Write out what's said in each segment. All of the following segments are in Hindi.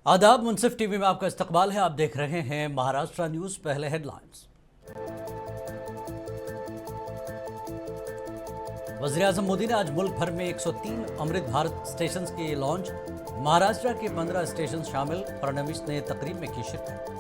आदाब, मुंसिफ टीवी में आपका इस्तकबाल है। आप देख रहे हैं महाराष्ट्र न्यूज। पहले हेडलाइंस। वज़ीर-ए-आज़म मोदी ने आज मुल्क भर में 103 अमृत भारत स्टेशन के लॉन्च। महाराष्ट्र के 15 स्टेशन शामिल। फडणवीस ने तकरीब में की शिरकत।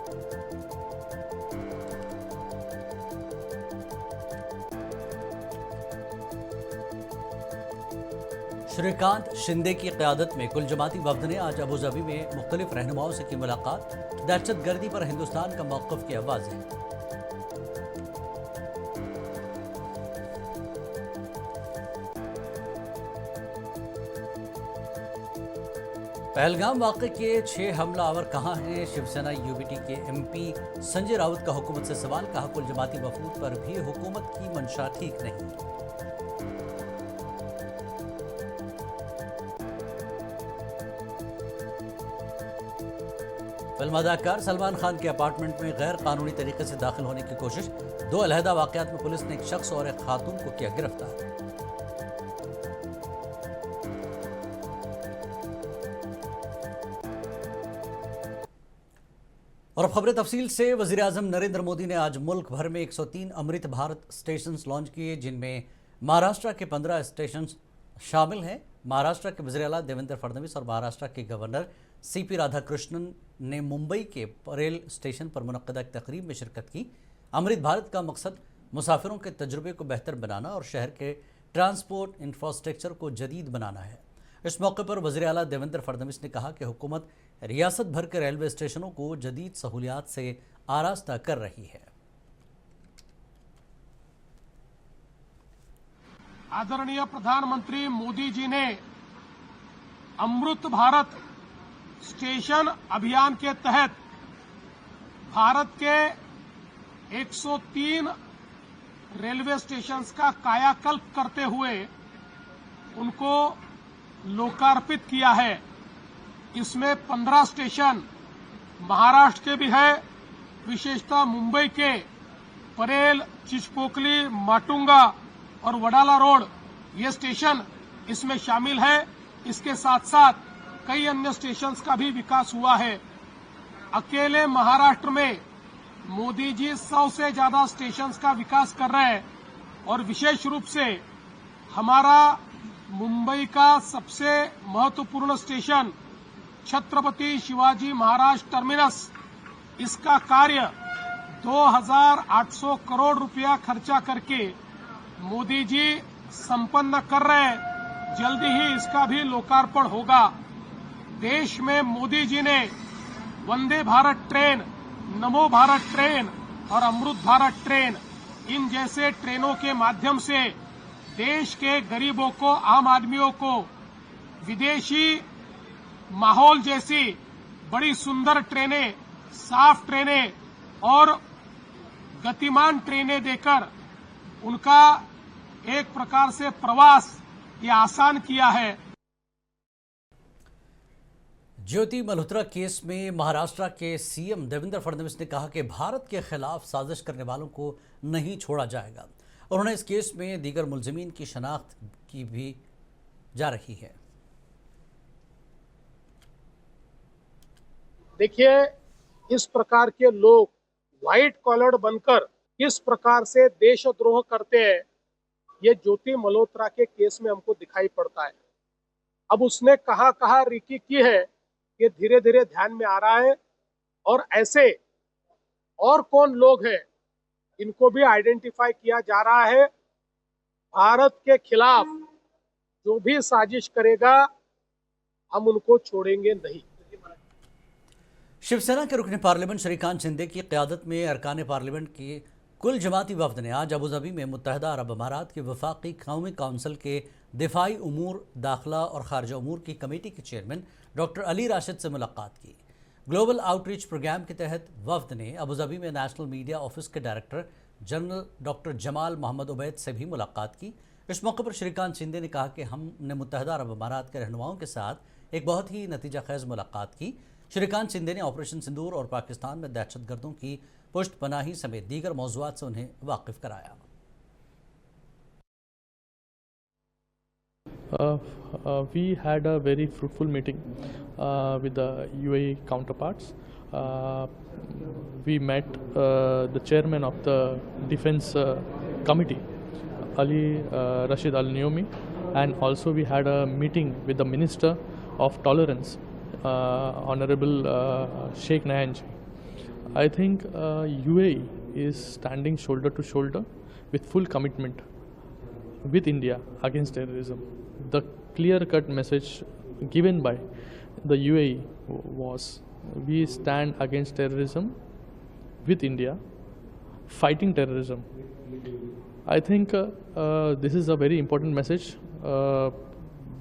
श्रीकांत शिंदे की क़यादत में कुल जमाती वफ़द ने आज अबूधाबी में मुख्तलिफ रहनुमाओं से की मुलाकात। दहशतगर्दी पर हिंदुस्तान का मौक़िफ़ किया वाज़ेह। पहलगाम वाक़े के 6 हमलावर कहाँ हैं? शिवसेना यूबीटी के एमपी संजय राउत का हुकूमत से सवाल। कहा, कुल जमाती वफूद पर भी हुकूमत की मंशा ठीक नहीं। फिल्म अदाकार सलमान खान के अपार्टमेंट में गैर कानूनी तरीके से दाखिल होने की कोशिश। 2 अलहदा वाक़यात में पुलिस ने एक शख्स और एक खातून को किया गिरफ्तार। और अब खबरें तफसील से। वज़ीर-ए-आज़म नरेंद्र मोदी ने आज मुल्क भर में 103 अमृत भारत स्टेशन लॉन्च किए, जिनमें महाराष्ट्र के 15 स्टेशन शामिल हैं। महाराष्ट्र के वज़ीर आला देवेंद्र फडणवीस और महाराष्ट्र के गवर्नर सीपी राधाकृष्णन ने मुंबई के परेल स्टेशन पर मुनक्कदा तकरीब में शिरकत की। अमृत भारत का मकसद मुसाफिरों के तजुर्बे को बेहतर बनाना और शहर के ट्रांसपोर्ट इंफ्रास्ट्रक्चर को जदीद बनाना है। इस मौके पर वज़ीर आला देवेंद्र फडणवीस ने कहा कि हुकूमत रियासत भर के रेलवे स्टेशनों को जदीद सहूलियात से आरास्ता कर रही है। आदरणीय प्रधानमंत्री मोदी जी ने अमृत भारत स्टेशन अभियान के तहत भारत के 103 रेलवे स्टेशन का कायाकल्प करते हुए उनको लोकार्पित किया है। इसमें 15 स्टेशन महाराष्ट्र के भी है, विशेषतः मुंबई के परेल, चिचपोकली, माटुंगा और वडाला रोड ये स्टेशन इसमें शामिल है। इसके साथ साथ कई अन्य स्टेशंस का भी विकास हुआ है। अकेले महाराष्ट्र में मोदी जी 100 से ज्यादा स्टेशंस का विकास कर रहे हैं और विशेष रूप से हमारा मुंबई का सबसे महत्वपूर्ण स्टेशन छत्रपति शिवाजी महाराज टर्मिनस, इसका कार्य 2800 करोड़ रुपया खर्चा करके मोदी जी संपन्न कर रहे हैं। जल्दी ही इसका भी लोकार्पण होगा। देश में मोदी जी ने वंदे भारत ट्रेन, नमो भारत ट्रेन और अमृत भारत ट्रेन, इन जैसे ट्रेनों के माध्यम से देश के गरीबों को, आम आदमियों को विदेशी माहौल जैसी बड़ी सुंदर ट्रेनें, साफ ट्रेनें और गतिमान ट्रेनें देकर उनका एक प्रकार से प्रवास ये आसान किया है। ज्योति मल्होत्रा केस में महाराष्ट्र के सीएम देवेंद्र फडणवीस ने कहा कि भारत के खिलाफ साजिश करने वालों को नहीं छोड़ा जाएगा। उन्होंने इस केस में दीगर मुलजिमीन की शनाख्त की भी जा रही है। देखिए, इस प्रकार के लोग व्हाइट कॉलर्ड बनकर किस प्रकार से देशद्रोह करते हैं, ये ज्योति मल्होत्रा के केस में हमको दिखाई पड़ता है। अब उसने कहां रिकी की है, ये धीरे धीरे ध्यान में आ रहा है और ऐसे और कौन लोग हैं इनको भी आइडेंटिफाई किया जा रहा है। भारत के खिलाफ जो भी साजिश करेगा हम उनको छोड़ेंगे नहीं। शिवसेना के रुकन पार्लियामेंट श्रीकांत शिंदे की क़यादत में अरकान पार्लियामेंट की कुल जमाती वफ़द ने आज अबूधाबी में मुत्तहदा अरब अमारात के वफाकी कौमी काउंसिल के दिफाई उमूर, दाखिला और खारजा उमूर की कमेटी के चेयरमैन डॉक्टर अली राशिद से मुलाकात की। ग्लोबल आउटरीच प्रोग्राम के तहत वफ़द ने अबूधाबी में नेशनल मीडिया ऑफिस के director general doctor Jamal Mohammed Obaid से भी मुलाकात की। इस मौके पर श्रीकांत शिंदे ने कहा कि हमने मुत्तहदा अरब अमारात के रहनुमाओं के साथ एक बहुत ही नतीजा खेज मुलाकात की। श्रीकांत शिंदे ने ऑपरेशन सिंदूर और पाकिस्तान में दहशतगर्दों की पुष्टपनाही समेत दीगर मौज़ूआत से उन्हें वाकिफ कराया। We had a very fruitful meeting with the UAE counterparts. We met the chairman of the defense committee, Ali Rashid Al Naomi, and also we had a meeting with the Minister of Tolerance, Honorable Sheikh Nayanji. I think UAE is standing shoulder to shoulder with full commitment with India against terrorism. The clear-cut message given by the UAE was, we stand against terrorism with India, fighting terrorism. I think this is a very important message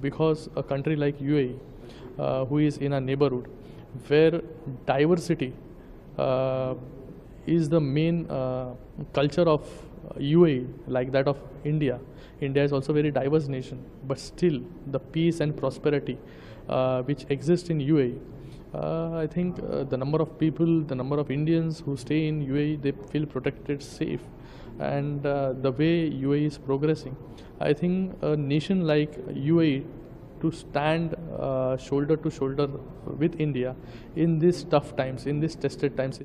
because a country like UAE, who is in a neighborhood where diversity is the main culture of UAE, like that of India. India is also a very diverse nation, but still the peace and prosperity which exist in UAE, I think the number of people, the number of Indians who stay in UAE, they feel protected, safe, and the way UAE is progressing, I think a nation like UAE to stand shoulder to shoulder with India in these tough times, in these tested times.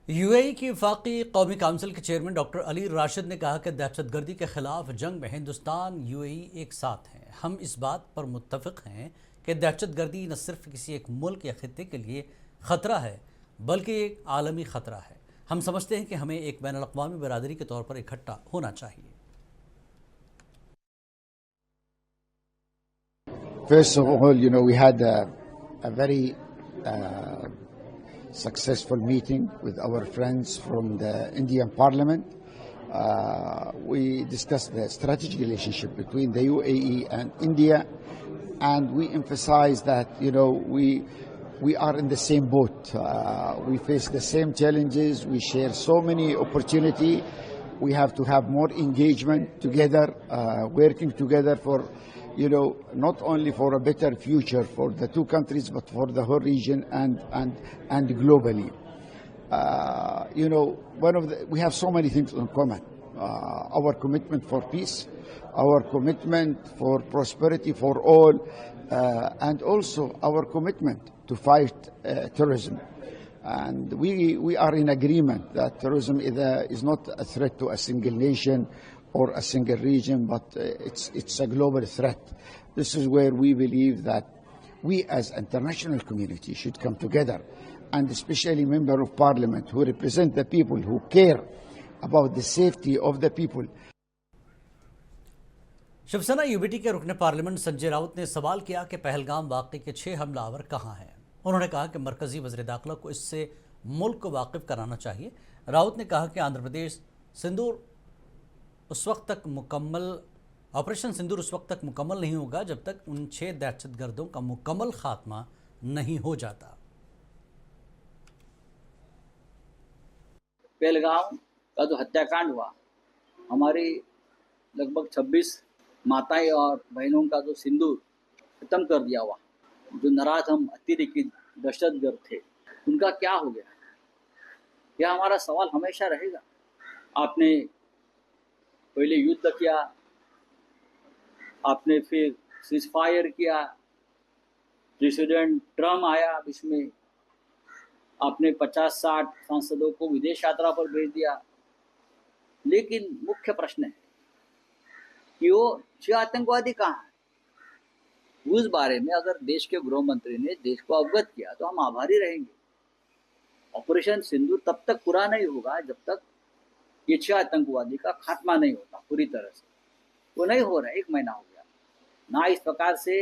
UAE की वफाकी कौमी काउंसिल के चेयरमैन डॉक्टर अली राशिद ने कहा कि दहशतगर्दी के खिलाफ जंग में हिंदुस्तान यूएई एक साथ हैं। हम इस बात पर मुत्तफिक हैं कि दहशतगर्दी न सिर्फ किसी एक मुल्क या खित्ते के लिए ख़तरा है बल्कि एक आलमी ख़तरा है। हम समझते हैं कि हमें एक बैनुल-अक़वामी बरादरी के तौर पर इकट्ठा होना चाहिए। First of all, we had a very successful meeting with our friends from the Indian Parliament. We discussed the strategic relationship between the UAE and India, and we emphasized that we are in the same boat. We face the same challenges. We share so many opportunities. We have to have more engagement together, working together for not only for a better future for the two countries, but for the whole region and globally. We have so many things in common. Our commitment for peace, our commitment for prosperity for all, and also our commitment to fight terrorism. And we are in agreement that terrorism is not a threat to a single nation or a single region, but it's a global threat. This is where we believe that we as international community should come together, and especially members of parliament who represent the people, who care about the safety of the people. Shiv Sena UBT के रुकने पार्लियामेंट संजय राउत ने सवाल किया कि पहलगाम वाक़े के 6 हमलावर कहां हैं। उन्होंने कहा कि मरकजी वज़ीर दाखिला को इससे मुल्क को वाकिफ कराना चाहिए। राउत ने कहा कि आंध्र प्रदेश सिंदूर ऑपरेशन सिंदूर उस वक्त तक मुकम्मल नहीं होगा जब तक उन 6 दहशतगर्दों का मुकम्मल खात्मा नहीं हो जाता। पहलगाम का जो हत्याकांड हुआ, हमारी लगभग 26 माताएं और बहनों का जो सिंदूर खत्म कर दिया हुआ, जो नाराज हम अतिरेकी दहशतगर्द थे, उनका क्या हो गया? यह हमारा सवाल हमेशा रहेगा। आपने पहले युद्ध किया, आपने फिर सीज़फायर किया, प्रेसिडेंट ट्रम्प आया, इसमें आपने 50-60 सांसदों को विदेश यात्रा पर भेज दिया। लेकिन मुख्य प्रश्न है कि वो 6 आतंकवादी कहाँ हैं? उस बारे में अगर देश के गृह मंत्री ने देश को अवगत किया तो हम आभारी रहेंगे। ऑपरेशन सिंदूर तब तक पूरा नहीं होगा जब तक ये 6 आतंकवादी का खात्मा नहीं होता पूरी तरह से। वो नहीं हो रहा है, 1 महीना हो गया ना। इस प्रकार से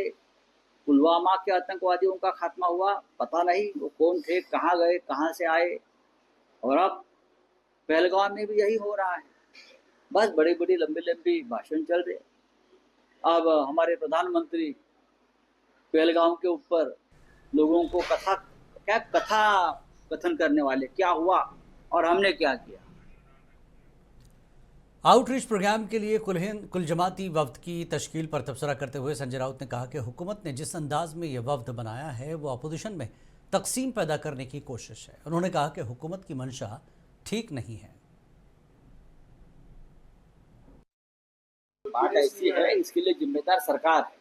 पुलवामा के आतंकवादियों का खात्मा हुआ, पता नहीं वो कौन थे, कहाँ गए, कहाँ से आए, और अब पहलगाम में भी यही हो रहा है। बस बड़ी बड़ी लंबी लंबी भाषण चल रहे। अब हमारे प्रधानमंत्री पहलगाम के ऊपर लोगों को कथा कथन करने वाले, क्या हुआ और हमने क्या किया। आउटरीच प्रोग्राम के लिए कुल जमाती वफ्द की तश्कील पर तबसरा करते हुए संजय राउत ने कहा कि हुकूमत ने जिस अंदाज में यह वफ्द बनाया है वो अपोजिशन में तकसीम पैदा करने की कोशिश है। उन्होंने कहा कि हुकूमत की मंशा ठीक नहीं है। बात ऐसी है, इसके लिए जिम्मेदार सरकार है।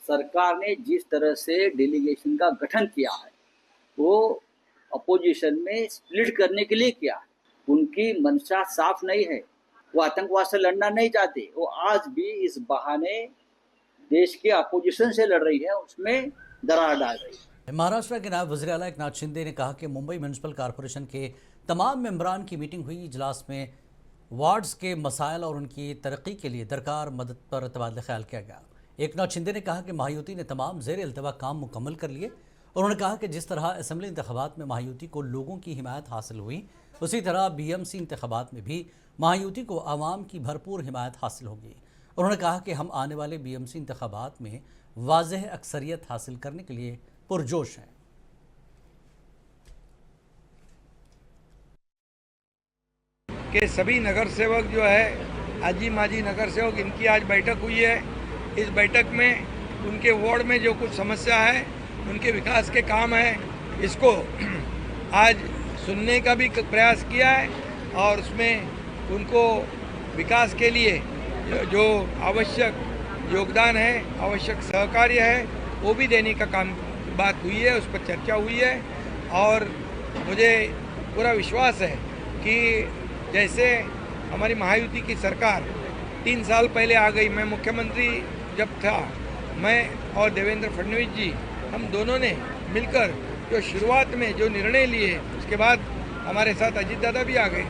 सरकार ने जिस तरह से डेलीगेशन का गठन किया है वो अपोजिशन में स्प्लिट करने के लिए किया है। उनकी मंशा साफ नहीं है, वो आतंकवाद से लड़ना नहीं चाहते। वो आज भी इस बहाने देश के अपोजिशन से लड़ रही है, उसमें दरार डाल रही है। महाराष्ट्र के नायब वज़ीर आला एकनाथ शिंदे ने कहा कि मुंबई म्यूनसिपल कॉरपोरेशन के तमाम मेंबरान की मीटिंग हुई। इजलास में वार्ड्स के मसाइल और उनकी तरक्की के लिए दरकार मदद पर तबादला ख्याल किया गया। एकनाथ शिंदे ने कहा कि महायुति ने तमाम ज़ेर इल्तवा काम मुकम्मल कर लिए। उन्होंने कहा कि जिस तरह असम्बली इंतखाबात में महायुति को लोगों की हिमायत हासिल हुई, उसी तरह BMC इंतखाबात में भी महायुति को आवाम की भरपूर हिमायत हासिल होगी। उन्होंने कहा कि हम आने वाले BMC इंतखाबात में वाज़ेह अक्सरियत हासिल करने के लिए पुरजोश हैं। के सभी नगर सेवक जो है, आजी माजी नगर सेवक, इनकी आज बैठक हुई है। इस बैठक में उनके वार्ड में जो कुछ समस्या है, उनके विकास के काम है, इसको आज सुनने का भी प्रयास किया है और उसमें उनको विकास के लिए जो आवश्यक योगदान है, आवश्यक सहकार्य है, वो भी देने का काम बात हुई है, उस पर चर्चा हुई है। और मुझे पूरा विश्वास है कि जैसे हमारी महायुति की सरकार 3 साल पहले आ गई, मैं मुख्यमंत्री जब था, मैं और देवेंद्र फडणवीस जी, हम दोनों ने मिलकर जो शुरुआत में जो निर्णय लिए, उसके बाद हमारे साथ अजीत दादा भी आ गए।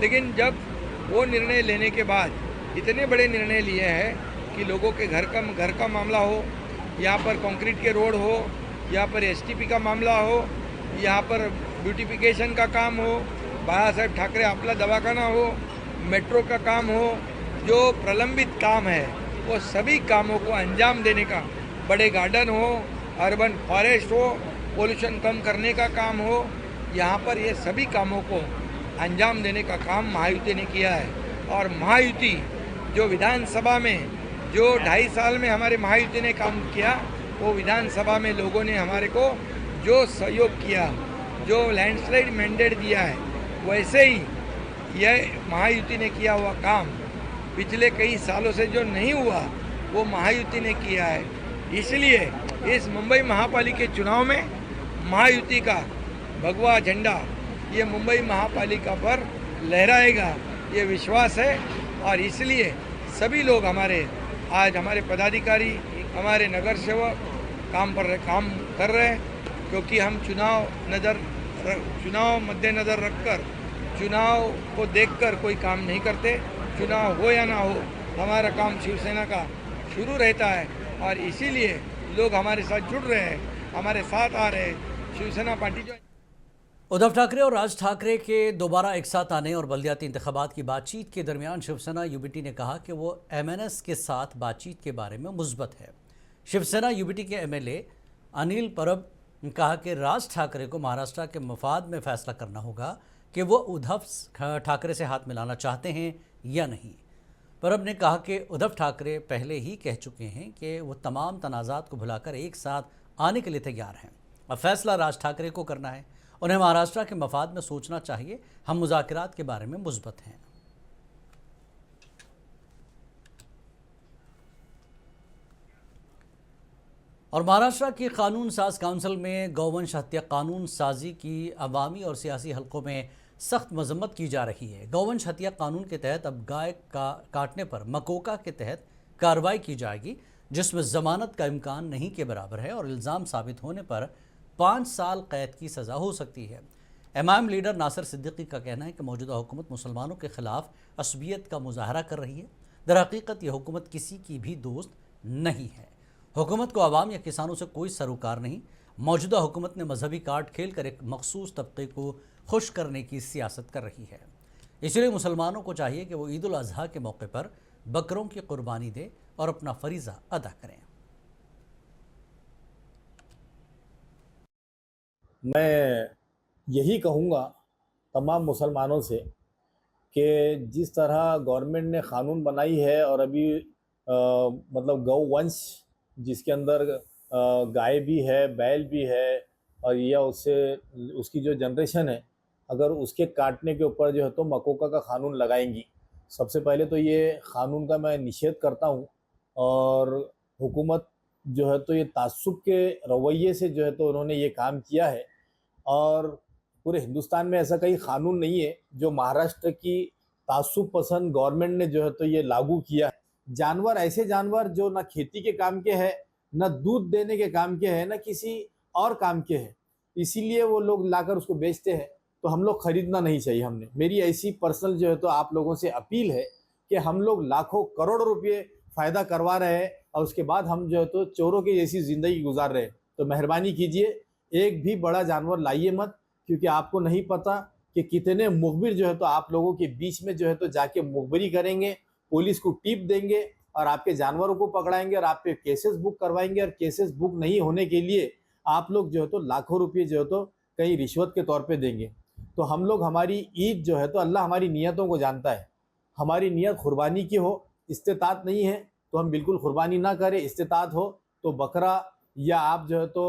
लेकिन जब वो निर्णय लेने के बाद इतने बड़े निर्णय लिए हैं कि लोगों के घर का मामला हो, यहाँ पर कंक्रीट के रोड हो, यहाँ पर STP का मामला हो, यहाँ पर ब्यूटिफिकेशन का काम हो, बाला साहेब ठाकरे आपला दवाखाना हो, मेट्रो का काम हो, जो प्रलंबित काम है वो सभी कामों को अंजाम देने का, बड़े गार्डन हो, अर्बन फॉरेस्ट हो, पोल्यूशन कम करने का काम हो, यहाँ पर ये सभी कामों को अंजाम देने का काम महायुति ने किया है। और महायुति जो विधानसभा में जो 2.5 साल में हमारे महायुति ने काम किया, वो विधानसभा में लोगों ने हमारे को जो सहयोग किया, जो लैंडस्लाइड मैंडेट दिया है, वैसे ही यह महायुति ने किया हुआ काम पिछले कई सालों से जो नहीं हुआ, वो महायुति ने किया है। इसलिए इस मुंबई महापालिका के चुनाव में महायुति का भगवा झंडा ये मुंबई महापालिका पर लहराएगा, ये विश्वास है। और इसलिए सभी लोग आज हमारे पदाधिकारी, हमारे नगर सेवक काम कर रहे हैं, क्योंकि हम चुनाव मद्देनज़र रखकर, चुनाव को देखकर कोई काम नहीं करते। चुनाव हो या ना हो, हमारा काम शिवसेना का शुरू रहता है और इसीलिए लोग हमारे साथ जुड़ रहे हैं, हमारे साथ आ रहे हैं। शिवसेना पार्टी जो उद्धव ठाकरे और राज ठाकरे के दोबारा एक साथ आने और बल्दियाती इंतखाबात की बातचीत के दरमियान शिवसेना UBT ने कहा कि वो MNS के साथ बातचीत के बारे में मुस्बत है। शिवसेना UBT के MLA अनिल परब ने कहा कि राज ठाकरे को महाराष्ट्र के मफाद में फैसला करना होगा कि वो उद्धव ठाकरे से हाथ मिलाना चाहते हैं या नहीं। परब ने कहा कि उद्धव ठाकरे पहले ही कह चुके हैं कि वो तमाम तनाज़ात को भुलाकर एक साथ आने के लिए तैयार हैं। अब फैसला राज ठाकरे को करना है, उन्हें महाराष्ट्र के मफाद में सोचना चाहिए। हम मुज़ाकरात के बारे में मुस्बत हैं। और महाराष्ट्र की कानून साज काउंसिल में गौवंश हत्या कानून साजी की अवामी और सियासी हलकों में सख्त मजम्मत की जा रही है। गौवंश हत्या कानून के तहत अब गाय काटने पर मकोका के तहत कार्रवाई की जाएगी, जिसमें ज़मानत का इम्कान नहीं के बराबर है और इल्ज़ाम साबित होने पर 5 साल कैद की सज़ा हो सकती है। MIM लीडर नासिर सिद्दीकी का कहना है कि मौजूदा हुकूमत मुसलमानों के खिलाफ असबियत का मुजाहरा कर रही है। दरहकीकत यह हुकूमत किसी की भी दोस्त नहीं है। हुकूमत को आवाम या किसानों से कोई सरोकार नहीं। मौजूदा हुकूमत ने मजहबी कार्ड खेल कर एक मखसूस तबके को खुश करने की सियासत कर रही है। इसलिए मुसलमानों को चाहिए कि वो ईद उल अज़हा के मौके पर बकरों की कुर्बानी दें और अपना फरीज़ा अदा करें। मैं यही कहूँगा तमाम मुसलमानों से कि जिस तरह गवर्नमेंट ने क़ानून बनाई है और अभी मतलब गौवंश जिसके अंदर गाय भी है, बैल भी है और या उसकी जो जनरेशन है, अगर उसके काटने के ऊपर जो है तो मकोका का क़ानून लगाएंगी। सबसे पहले तो ये क़ानून का मैं निषेध करता हूँ और हुकूमत जो है तो ये तासुब के रवैये से जो है तो उन्होंने ये काम किया है। और पूरे हिंदुस्तान में ऐसा कहीं कानून नहीं है जो महाराष्ट्र की तासुब पसंद गवर्नमेंट ने जो है तो ये लागू किया है। जानवर ऐसे जानवर जो ना खेती के काम के हैं, ना दूध देने के काम के हैं, ना किसी और काम के हैं, इसीलिए वो लोग लाकर उसको बेचते हैं। तो हम लोग खरीदना नहीं चाहिए। हमने मेरी ऐसी पर्सनल जो है तो आप लोगों से अपील है कि हम लोग लाखों करोड़ों रुपये फ़ायदा करवा रहे हैं और उसके बाद हम जो है तो चोरों की जैसी ज़िंदगी गुजार रहे हैं। तो मेहरबानी कीजिए, एक भी बड़ा जानवर लाइए मत, क्योंकि आपको नहीं पता कि कितने मुखबिर जो है तो आप लोगों के बीच में जो है तो जाके मुखबिरी करेंगे, पुलिस को टिप देंगे और आपके जानवरों को पकड़ाएंगे और आप पे केसेस बुक करवाएंगे। और केसेस बुक नहीं होने के लिए आप लोग जो है तो लाखों रुपये जो है तो कहीं रिश्वत के तौर पे देंगे। तो हम लोग हमारी ईद जो है तो अल्लाह हमारी नीयतों को जानता है। हमारी नीयत कुर्बानी की हो, इस्तेतात नहीं है तो हम बिल्कुल कुर्बानी ना करें। इस्तेतात हो तो बकरा या आप जो है तो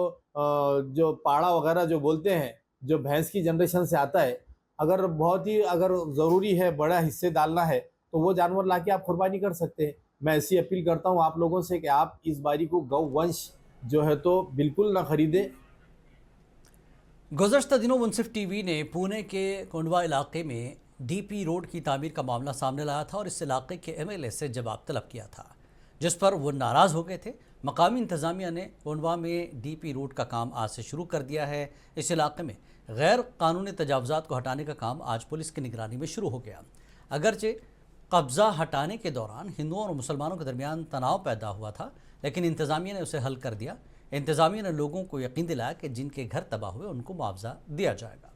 जो पाड़ा वगैरह जो बोलते हैं, जो भैंस की जनरेशन से आता है, अगर बहुत ही अगर ज़रूरी है, बड़ा हिस्से डालना है, तो वो जानवर लाके आप कुर्बानी कर सकते हैं। मैं ऐसी अपील करता हूँ आप लोगों से कि आप इस बारी को गौ वंश जो है तो बिल्कुल ना खरीदें। गुज़श्ता दिनों मुंसिफ टीवी ने पुणे के कोंडवा इलाके में डीपी रोड की तामीर का मामला सामने लाया था और इस इलाके के एमएलए से जवाब तलब किया था, जिस पर वो नाराज़ हो गए थे। मकामी इंतज़ामिया ने कोंडवा में डीपी रोड का काम आज से शुरू कर दिया है। इस इलाके में गैर कानूनी तजावुज़ात को हटाने का काम आज पुलिस की निगरानी में शुरू हो गया। अगरचे कब्ज़ा हटाने के दौरान हिंदुओं और मुसलमानों के दरमियान तनाव पैदा हुआ था, लेकिन इंतज़ामिया ने उसे हल कर दिया। इंतज़ामिया ने लोगों को यकीन दिलाया कि जिनके घर तबाह हुए उनको मुआवजा दिया जाएगा।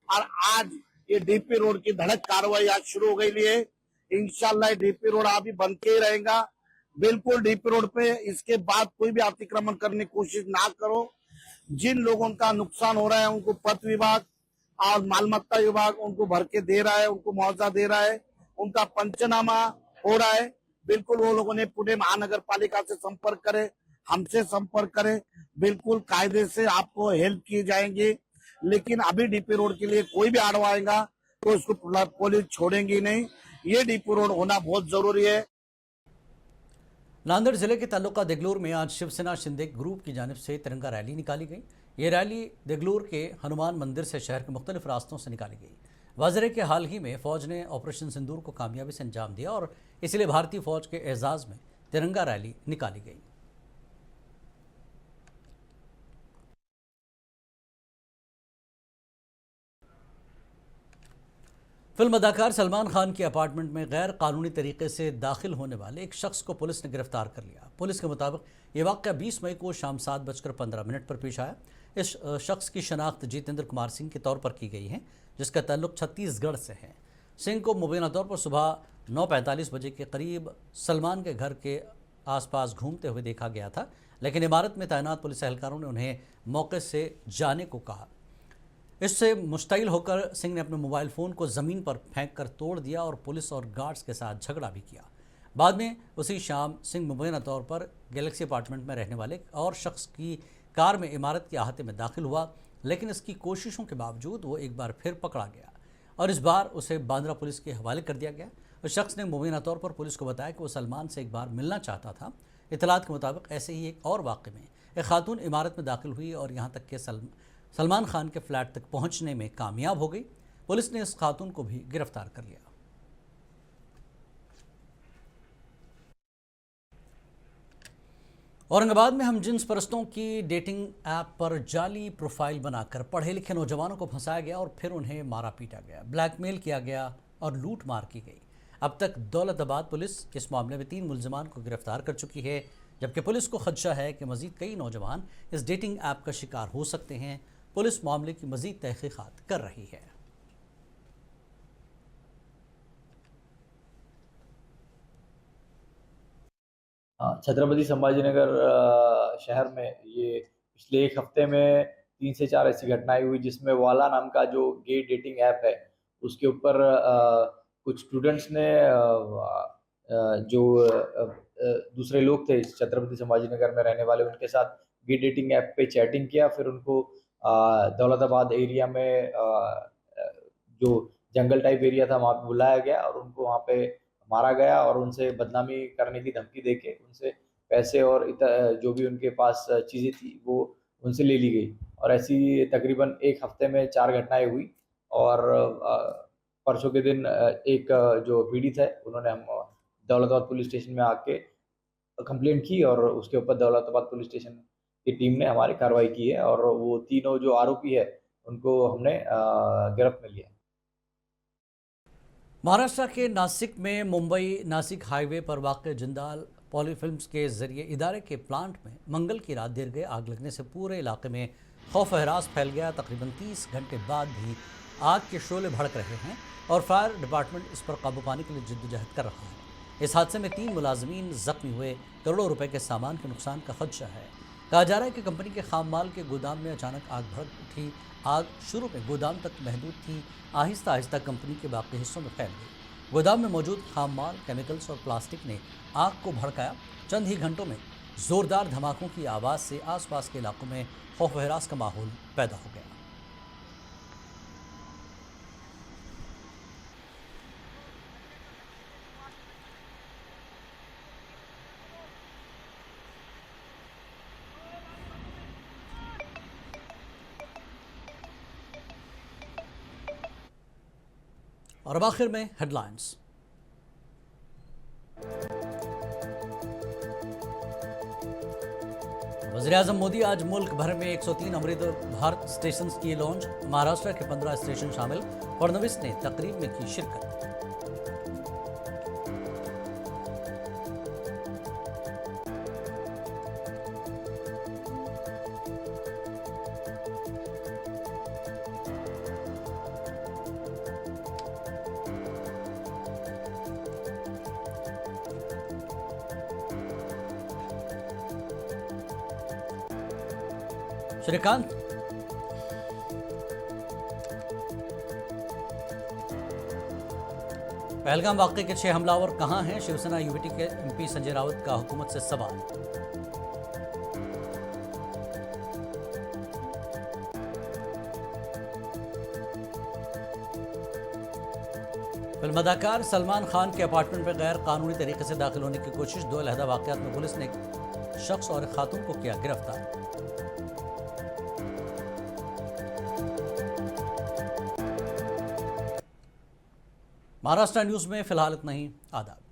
और आज ये डीपी रोड की धड़क कार्रवाई आज शुरू हो गई है। इंशाल्लाह डीपी रोड अभी बन के ही रहेगा। बिल्कुल डीपी रोड पे इसके बाद कोई भी अतिक्रमण करने की कोशिश ना करो। जिन लोगों का नुकसान हो रहा है उनको पथ विभाग और मालमत्ता विभाग उनको भर के दे रहा है, उनको मुआवजा दे रहा है, उनका पंचनामा हो रहा है। बिल्कुल वो लोगों ने पुणे महानगर पालिका से संपर्क करे, हमसे संपर्क करे, बिल्कुल कायदे से आपको हेल्प की जाएंगी। लेकिन अभी डीपी रोड के लिए कोई भी आड़वाएगा तो उसको पुलिस छोड़ेंगी नहीं। ये डीपी रोड होना बहुत जरूरी है। नांदेड़ जिले के तालुका देगलूर में आज शिवसेना शिंदे ग्रुप की जानिब से तिरंगा रैली निकाली गई। ये रैली देगलूर के हनुमान मंदिर से शहर के मुख्तलिफ रास्तों से निकाली गई। वाजरे के हाल ही में फौज ने ऑपरेशन सिंदूर को कामयाबी से अंजाम दिया और इसलिए भारतीय फौज के एजाज़ में तिरंगा रैली निकाली गई। फिल्म अदाकार सलमान खान के अपार्टमेंट में गैर कानूनी तरीके से दाखिल होने वाले एक शख्स को पुलिस ने गिरफ्तार कर लिया। पुलिस के मुताबिक ये वाक़या 20 मई को शाम 7:15 पर पेश आया। इस शख्स की शनाख्त जितेंद्र कुमार सिंह के तौर पर की गई है, जिसका ताल्लुक छत्तीसगढ़ से है। सिंह को मुबैना तौर पर सुबह 9:45 बजे के करीब सलमान के घर के आसपास घूमते हुए देखा गया था, लेकिन इमारत में तैनात पुलिस एहलकारों ने उन्हें मौके से जाने को कहा। इससे मुश्तइल होकर सिंह ने अपने मोबाइल फ़ोन को ज़मीन पर फेंक कर तोड़ दिया और पुलिस और गार्ड्स के साथ झगड़ा भी किया। बाद में उसी शाम सिंह मुबैना तौर पर गैलेक्सी अपार्टमेंट में रहने वाले और शख्स की कार में इमारत के अहाते में दाखिल हुआ, लेकिन इसकी कोशिशों के बावजूद वो एक बार फिर पकड़ा गया और इस बार उसे बांद्रा पुलिस के हवाले कर दिया गया। उस शख्स ने मुबैना तौर पर पुलिस को बताया कि वो सलमान से एक बार मिलना चाहता था। इतलात के मुताबिक ऐसे ही एक और वाक़े में एक खातून इमारत में दाखिल हुई और यहाँ तक कि सलमान खान के फ्लैट तक पहुंचने में कामयाब हो गई। पुलिस ने इस खातून को भी गिरफ्तार कर लिया। औरंगाबाद में हम जिन्स परस्तों की डेटिंग ऐप पर जाली प्रोफाइल बनाकर पढ़े लिखे नौजवानों को फंसाया गया और फिर उन्हें मारा पीटा गया, ब्लैकमेल किया गया और लूट मार की गई। अब तक दौलताबाद पुलिस इस मामले में 3 मुलजमान को गिरफ्तार कर चुकी है, जबकि पुलिस को खदशा है कि मजीद कई नौजवान इस डेटिंग ऐप का शिकार हो सकते हैं। पुलिस मामले की मजीद तहकीकात कर रही है। छत्रपति संभाजीनगर शहर में ये पिछले 1 हफ्ते में 3 से 4 ऐसी घटनाएं हुई, जिसमें वाला नाम का जो गे डेटिंग ऐप है उसके ऊपर कुछ स्टूडेंट्स ने जो दूसरे लोग थे छत्रपति संभाजीनगर में रहने वाले, उनके साथ गे डेटिंग ऐप पे चैटिंग किया। फिर उनको दौलताबाद एरिया में जो जंगल टाइप एरिया था, वहाँ पे बुलाया गया और उनको वहाँ पे मारा गया और उनसे बदनामी करने की धमकी देके उनसे पैसे और जो भी उनके पास चीज़ें थी वो उनसे ले ली गई। और ऐसी तकरीबन 1 हफ्ते में 4 घटनाएं हुई और परसों के दिन एक जो पीड़ित है उन्होंने हम दौलताबाद पुलिस स्टेशन में आके कंप्लेंट की और उसके ऊपर दौलताबाद पुलिस स्टेशन की टीम ने हमारी कार्रवाई की है और वो तीनों जो आरोपी है उनको हमने गिरफ्त में लिया। महाराष्ट्र के नासिक में मुंबई नासिक हाईवे पर वाक़ जिंदाल पॉलीफिल्म्स के जरिए इदारे के प्लांट में मंगल की रात देर गए आग लगने से पूरे इलाके में खौफ हरास फैल गया। तकरीबन 30 घंटे बाद भी आग के शोले भड़क रहे हैं और फायर डिपार्टमेंट इस पर काबू पाने के लिए जद्दोजहद कर रहा है। इस हादसे में 3 मुलाजमीन जख्मी हुए, करोड़ों रुपए के सामान के नुकसान का खदशा है। कहा जा रहा है कि कंपनी के खाम माल के गोदाम में अचानक आग भड़क उठी। आग शुरू में गोदाम तक महदूद थी, आहिस्ता आहिस्ता कंपनी के बाकी हिस्सों में फैल गई। गोदाम में मौजूद खाम माल, केमिकल्स और प्लास्टिक ने आग को भड़काया। चंद ही घंटों में जोरदार धमाकों की आवाज़ से आसपास के इलाकों में खौफ हरास का माहौल पैदा हो गया। और अब आखिर में हेडलाइंस। वज़ीर-ए-आज़म मोदी आज मुल्क भर में 103 अमृत भारत स्टेशन किए लॉन्च। महाराष्ट्र के 15 स्टेशन शामिल। फडणवीस ने तकरीब में की शिरकत। श्रीकांत पहलगाम वाक़े के 6 हमलावर कहां हैं? शिवसेना यूबीटी के एमपी संजय राउत का हुकूमत से सवाल। फिल्म अदाकार सलमान खान के अपार्टमेंट में गैर कानूनी तरीके से दाखिल होने की कोशिश। 2 अलहदा वाक़यात में पुलिस ने एक शख्स और एक खातून को किया गिरफ्तार। महाराष्ट्र न्यूज़ में फिलहाल इतना ही। आदाब।